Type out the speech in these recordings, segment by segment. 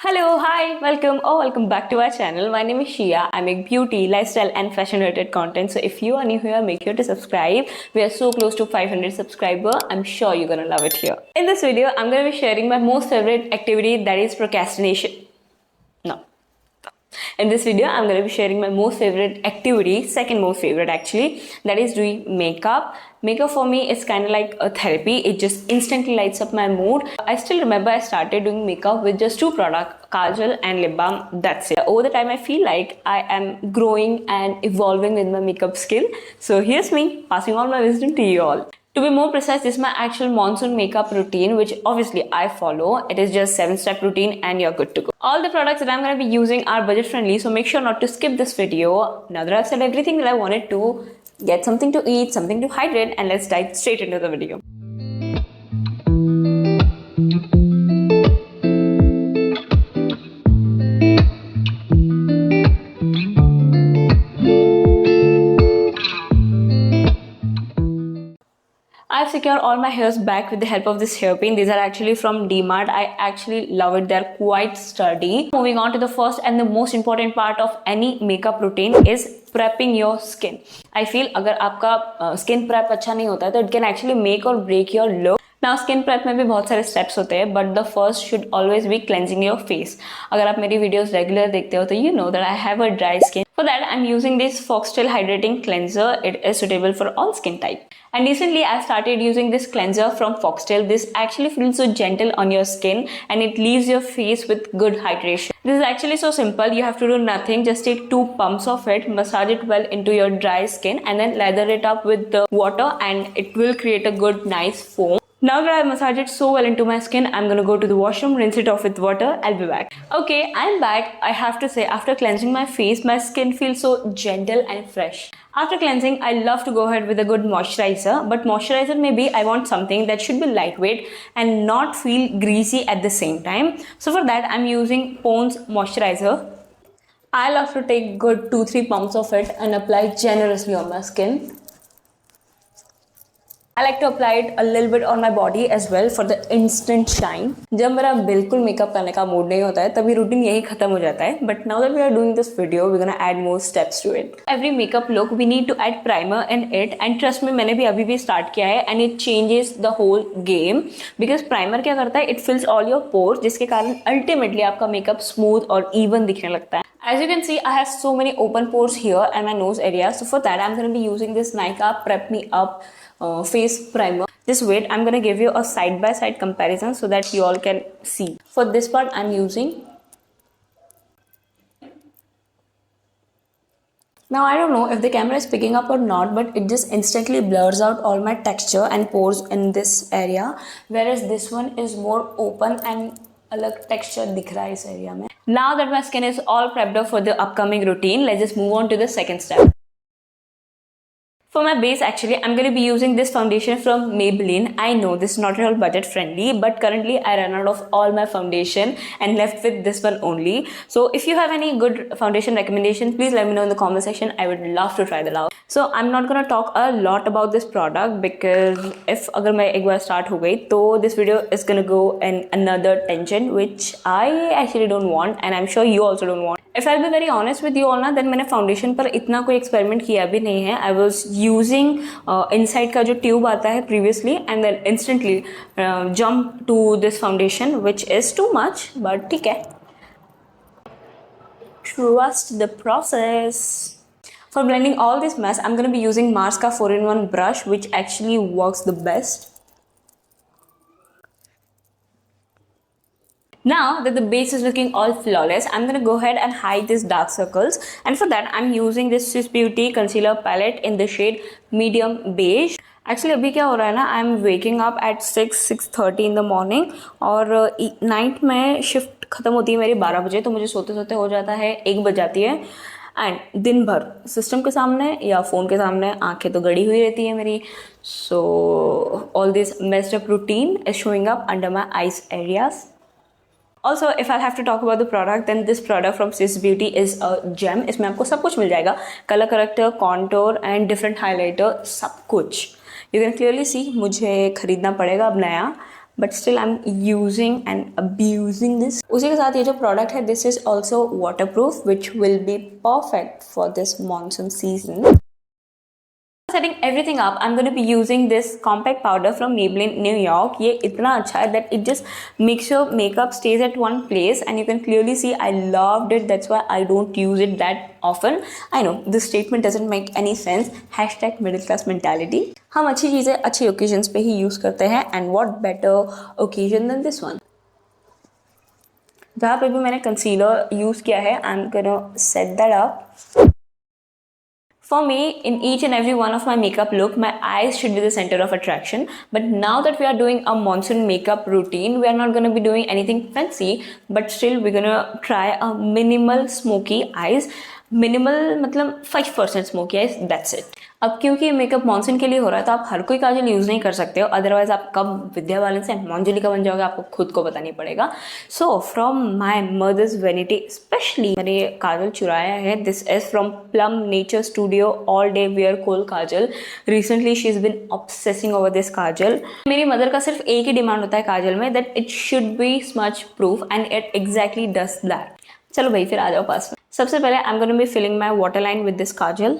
Hello, hi, welcome back to our channel. My name is Shia. I make beauty, lifestyle, and fashion related content. So if you are new here, make sure to subscribe. We are so close to 500 subscribers. I'm sure you're gonna love it here. In this video, I'm gonna be sharing my most favorite activity, that is procrastination. No. In this video, I'm going to be sharing my most favorite activity, second most favorite actually, that is doing makeup. Makeup for me is kind of like a therapy. It just instantly lights up my mood. I still remember I started doing makeup with just two products, kajal and lip balm. That's it. Over the time, I feel like I am growing and evolving with my makeup skill. So here's me passing on my wisdom to you all. To be more precise, this is my actual monsoon makeup routine, which obviously I follow. It is just 7-step routine and you're good to go. All the products that I'm going to be using are budget friendly, so make sure not to skip this video. Now that I've said everything that I wanted to, get something to eat, something to hydrate, and let's dive straight into the video. I've secured all my hairs back with the help of this hairpin. These are actually from DMart. I actually love it. They're quite sturdy. Moving on to the first and the most important part of any makeup routine is prepping your skin. I feel अगर आपका skin prep अच्छा नहीं होता है तो it can actually make or break your look. Now skin prep में भी बहुत सारे steps होते हैं, but the first should always be cleansing your face. अगर आप मेरी videos regular देखते हो तो you know that I have a dry skin. For that I'm using this Foxtail Hydrating Cleanser. It is suitable for all skin type. And recently I started using this cleanser from Foxtail. This actually feels so gentle on your skin and it leaves your face with good hydration. This is actually so simple. You have to do nothing. Just take 2 pumps of it, massage it well into your dry skin and then lather it up with the water and it will create a good nice foam. Now that I've massaged it so well into my skin, I'm gonna go to the washroom, rinse it off with water. I'll be back. Okay, I'm back. I have to say, after cleansing my face, my skin feels so gentle and fresh. After cleansing, I love to go ahead with a good moisturizer, but moisturizer maybe I want something that should be lightweight and not feel greasy at the same time. So for that, I'm using Pond's moisturizer. I love to take good 2-3 pumps of it and apply generously on my skin. I like to apply it a little bit on my body as well for the instant shine. जब मेरा बिल्कुल makeup करने का mood नहीं होता है तभी routine यही खत्म हो जाता है. But now that we are doing this video, we're gonna add more steps to it. Every makeup look we need to add primer in it, and trust me मैंने भी अभी भी start किया है and it changes the whole game because primer क्या करता है, it fills all your pores जिसके कारण ultimately आपका makeup smooth और even दिखने लगता है. As you can see, I have so many open pores here and my nose area. So for that, I'm going to be using this Nykaa Prep Me Up face primer. Just wait, I'm going to give you a side-by-side comparison so that you all can see. For this part, I'm using. Now, I don't know if the camera is picking up or not, but it just instantly blurs out all my texture and pores in this area. Whereas this one is more open and अलग texture दिख रहा है इस area में. Now that my skin is all prepped up for the upcoming routine, let's just move on to the second step. For my base, actually, I'm going to be using this foundation from Maybelline. I know this is not at all budget friendly, but currently I ran out of all my foundation and left with this one only. So if you have any good foundation recommendations, please let me know in the comment section. I would love to try that out. So I'm not going to talk a lot about this product because if अगर मैं एक बार start हो गई तो this video is going to go in another tangent which I actually don't want and I'm sure you also don't want. If I'll be very honest with you all ना, then मैंने foundation पर इतना कोई experiment किया भी नहीं है. I was using inside का जो tube आता है previously and then instantly jump to this foundation which is too much, but ठीक है. Trust the process. For blending all this mess, I'm going to be using Mars का 4-in-1 brush which actually works the best. Now that the base is looking all flawless, I'm going to go ahead and hide these dark circles, and for that I'm using this Swiss Beauty concealer palette in the shade medium beige. Actually अभी क्या हो रहा है ना, I'm waking up at 6:30 in the morning और night में shift खत्म होती है मेरी 12 बजे, तो मुझे सोते सोते हो जाता है 1 बज जाती है. एंड दिन भर सिस्टम के सामने या फ़ोन के सामने आंखें तो गड़ी हुई रहती है मेरी. So all this messed up routine is showing up under my eyes areas. Also, if I'll have to talk about the product, then this product from Swiss Beauty is a gem. इसमें आपको सब कुछ मिल जाएगा, colour corrector, contour and different highlighter, सब कुछ. You can clearly see मुझे खरीदना पड़ेगा अब नया, but still I am using and abusing this. उसी के साथ ये जो प्रोडक्ट है, this is also water proof which will be perfect for this monsoon season. Setting everything up, I'm going to be using this compact powder from Maybelline New York. ये इतना अच्छा है that it just makes your makeup stays at one place and you can clearly see I loved it. That's why I don't use it that often. I know this statement doesn't make any sense. Hashtag middle class mentality. हम अच्छी चीज़ें अच्छी occasions पे ही use करते हैं and what better occasion than this one. जहाँ पे भी मैंने concealer use किया है, I'm gonna set that up. For me, in each and every one of my makeup look, my eyes should be the center of attraction. But now that we are doing a monsoon makeup routine, we are not going to be doing anything fancy, but still we're going to try a minimal smoky eyes. Minimal मतलब 5% smoky eyes, that's it. अब क्योंकि makeup monsoon के लिए हो रहा है तो आप हर कोई काजल यूज़ नहीं कर सकते हो, अदरवाइज आप कब विद्या बालन से मंजुली का बन जाओगे आपको खुद को पता नहीं पड़ेगा। So from my mother's vanity specially मैंने ये काजल चुराया है। This is from Plum Nature Studio all day wear kohl kajal. Recently she is been obsessing over this kajal. मेरी मदर का सिर्फ एक ही डिमांड होता है काजल में, that it should be smudge proof and it exactly does that. चलो भाई फिर आ जाओ पास में। सबसे पहले I am going to be filling my water line with this kajal.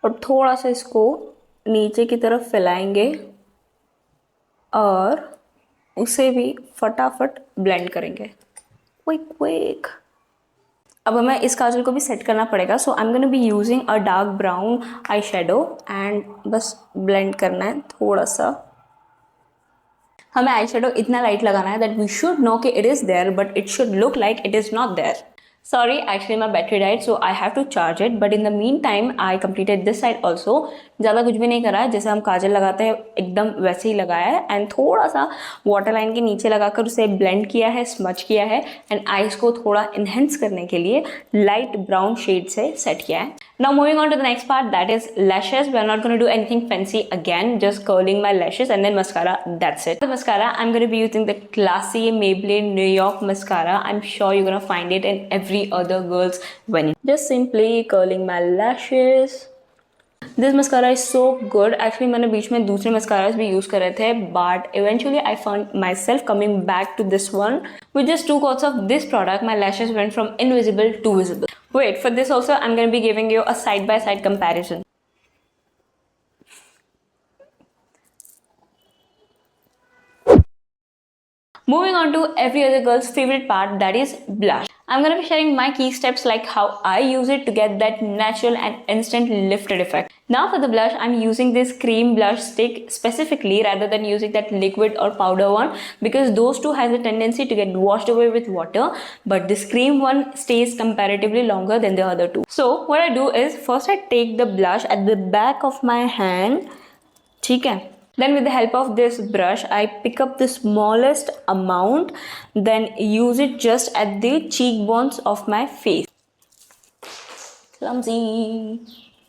और थोड़ा सा इसको नीचे की तरफ फैलाएंगे और उसे भी फटाफट ब्लेंड करेंगे। Quick quick. अब हमें इस काजल को भी सेट करना पड़ेगा, so I am going to be using a dark brown eye shadow and बस ब्लेंड करना है थोड़ा सा। हमें आई शेडो इतना लाइट लगाना है दैट वी शुड नो कि it is there but it should look like it is not there. Sorry, actually my battery died, so I have to charge it. But in the meantime, I completed this side also. ज़्यादा कुछ भी नहीं करा है, जैसे हम काजल लगाते हैं एकदम वैसे ही लगाया है एंड थोड़ा सा वाटर लाइन के नीचे लगाकर उसे ब्लेंड किया है, स्मच किया है एंड आइज को थोड़ा इन्हेंस करने के लिए लाइट ब्राउन शेड से सेट किया है। Now moving on to the next part, that is lashes. We are not going to do anything fancy again, just curling my lashes and then mascara, that's it. The mascara, I'm going to be using the classy Maybelline New York mascara. I'm sure you're going to find it in every other girl's venue. Just simply curling my lashes. This mascara is so good. Actually मैंने बीच में दूसरे mascaras भी use कर रहे थे, but eventually I found myself coming back to this one. With just 2 coats of this product, my lashes went from invisible to visible. Wait, for this also I'm going to be giving you a side-by-side comparison. Moving on to every other girl's favorite part, that is blush. I'm going to be sharing my key steps like how I use it to get that natural and instant lifted effect. Now for the blush, I'm using this cream blush stick specifically rather than using that liquid or powder one, because those two has a tendency to get washed away with water, but this cream one stays comparatively longer than the other two. So what I do is first I take the blush at the back of my hand, ठीक है? Then with the help of this brush, I pick up the smallest amount, then use it just at the cheekbones of my face. Clumsy.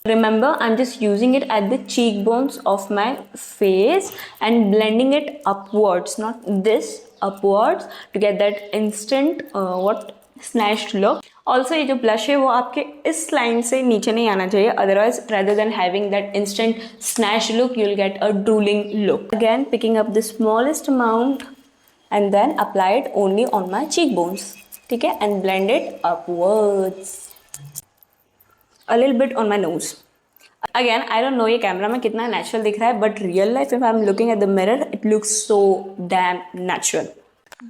Remember, I'm just using it at the cheekbones of my face and blending it upwards, not this, upwards, to get that instant snatched look. Also ये जो blush है वो आपके इस line से नीचे नहीं आना चाहिए, otherwise rather than having that instant snatch look you'll get a drooling look. Again picking up the smallest amount and then apply it only on my cheekbones, ठीक है, and blend it upwards a little bit on my nose. Again I don't know ये camera में कितना natural दिख रहा है, but real life if I'm looking at the mirror it looks so damn natural.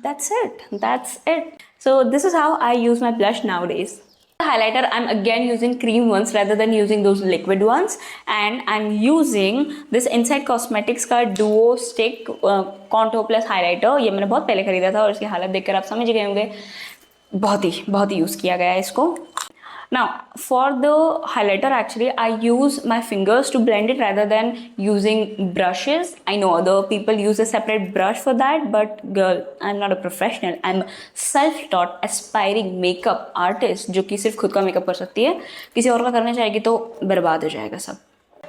That's it. So this is how I use my blush nowadays. The highlighter, I'm again using cream ones rather than using those liquid ones, and I'm using this Inside Cosmetics का Duo Stick Contour Plus highlighter. ये मैंने बहुत पहले खरीदा था और इसकी हालत देखकर आप समझ गए होंगे बहुत ही यूज़ किया गया है इसको. Now for the highlighter actually I use my fingers to blend it rather than using brushes. I know other people use a separate brush for that, but girl, I'm not a professional. I'm a self-taught aspiring makeup artist जो कि सिर्फ खुद का makeup कर सकती है, किसी और का करना चाहेगी तो बर्बाद हो जाएगा सब.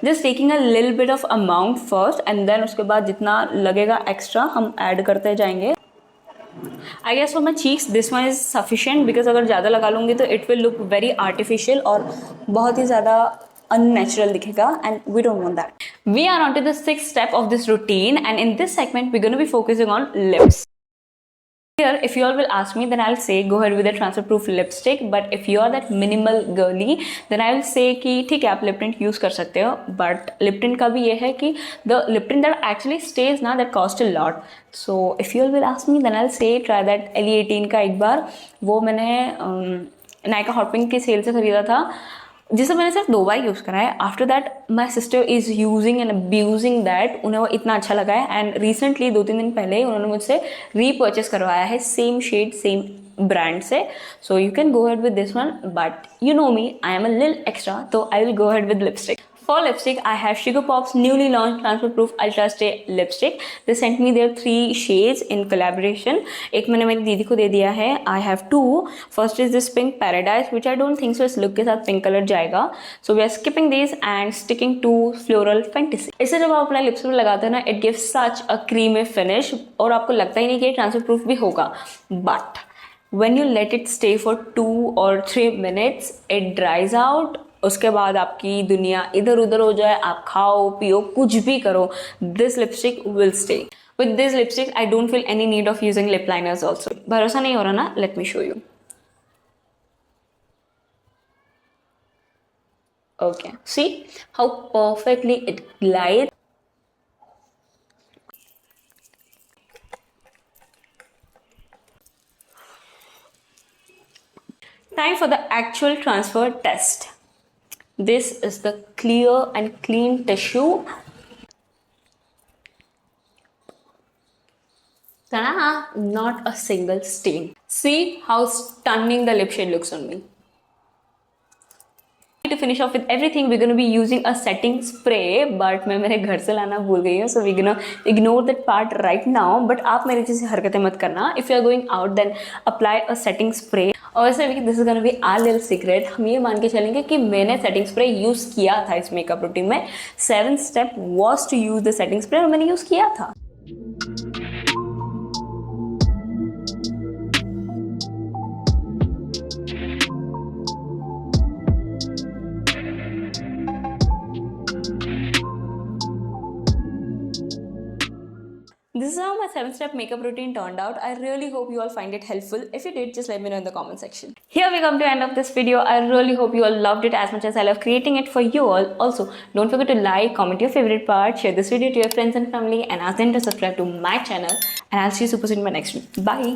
Just taking a little bit of amount first and then उसके बाद जितना लगेगा एक्स्ट्रा हम ऐड करते जाएंगे. I guess for my cheeks this one is sufficient because अगर ज़्यादा लगा लूँगी तो it will look very artificial और बहुत ही ज़्यादा unnatural दिखेगा and we don't want that. We are on to the sixth step of this routine and in this segment we're going to be focusing on lips. Here, if you all will ask me, then I'll say go ahead with the transfer proof lipstick. But if you are that minimal girly, then I will say कि ठीक है आप lip tint use कर सकते हो. But lip tint का भी ये है कि the lip tint that actually stays ना that cost a lot. So if you all will ask me, then I'll say try that LE18 का एक बार. वो मैंने नायका हॉट पिंक की सेल से खरीदा था जिसे मैंने सिर्फ 2 बार यूज़ करा है. After that my sister is using and abusing that. उन्हें वो इतना अच्छा लगा है एंड रिसेंटली 2-3 दिन पहले उन्होंने मुझसे रीपर्चेस करवाया है सेम शेड सेम ब्रांड से. So you can go ahead with this one but you know me I am a little extra तो I will go ahead with lipstick. For lipstick, I have Sugar Pop's newly launched Transfer Proof Ultra Stay lipstick. They sent me their 3 shades in collaboration. एक मैंने मेरी दीदी को दे दिया है. I have 2. First is this Pink Paradise, which I don't think so इस look के साथ pink color जाएगा. So we are skipping these and sticking to Floral Fantasy. इसे जब आप अपने lips पर लगाते हैं ना, it gives such a creamy finish और आपको लगता ही नहीं कि ये transfer proof भी होगा. But when you let it stay for 2 or 3 minutes, it dries out. उसके बाद आपकी दुनिया इधर उधर हो जाए, आप खाओ पियो कुछ भी करो, this lipstick will stay. With this lipstick I don't feel any need of using lip liners also. भरोसा नहीं हो रहा ना, let me show you. Okay, see how perfectly it glide. Time for the actual transfer test. This is the clear and clean tissue. Ta-da! Not a single stain. See how stunning the lip shade looks on me. To finish off with everything, we're going to be using a setting spray, but मैं मेरे घर से लाना भूल गई हूँ, so we're gonna ignore that part right now. But आप मेरी जैसी हरकतें मत करना. If you are going out, then apply a setting spray. और वैसे भी this is gonna be our little secret. हम ये मान के चलेंगे कि मैंने सेटिंग स्प्रे यूज़ किया था इस मेकअप रूटीन में. 7th step was to use the setting spray और मैंने यूज़ किया था. This is how my 7-step makeup routine turned out. I really hope you all find it helpful. If you did, just let me know in the comment section. Here we come to the end of this video. I really hope you all loved it as much as I love creating it for you all. Also, don't forget to like, comment your favorite part, share this video to your friends and family, and ask them to subscribe to my channel. And I'll see you super soon in my next one. Bye.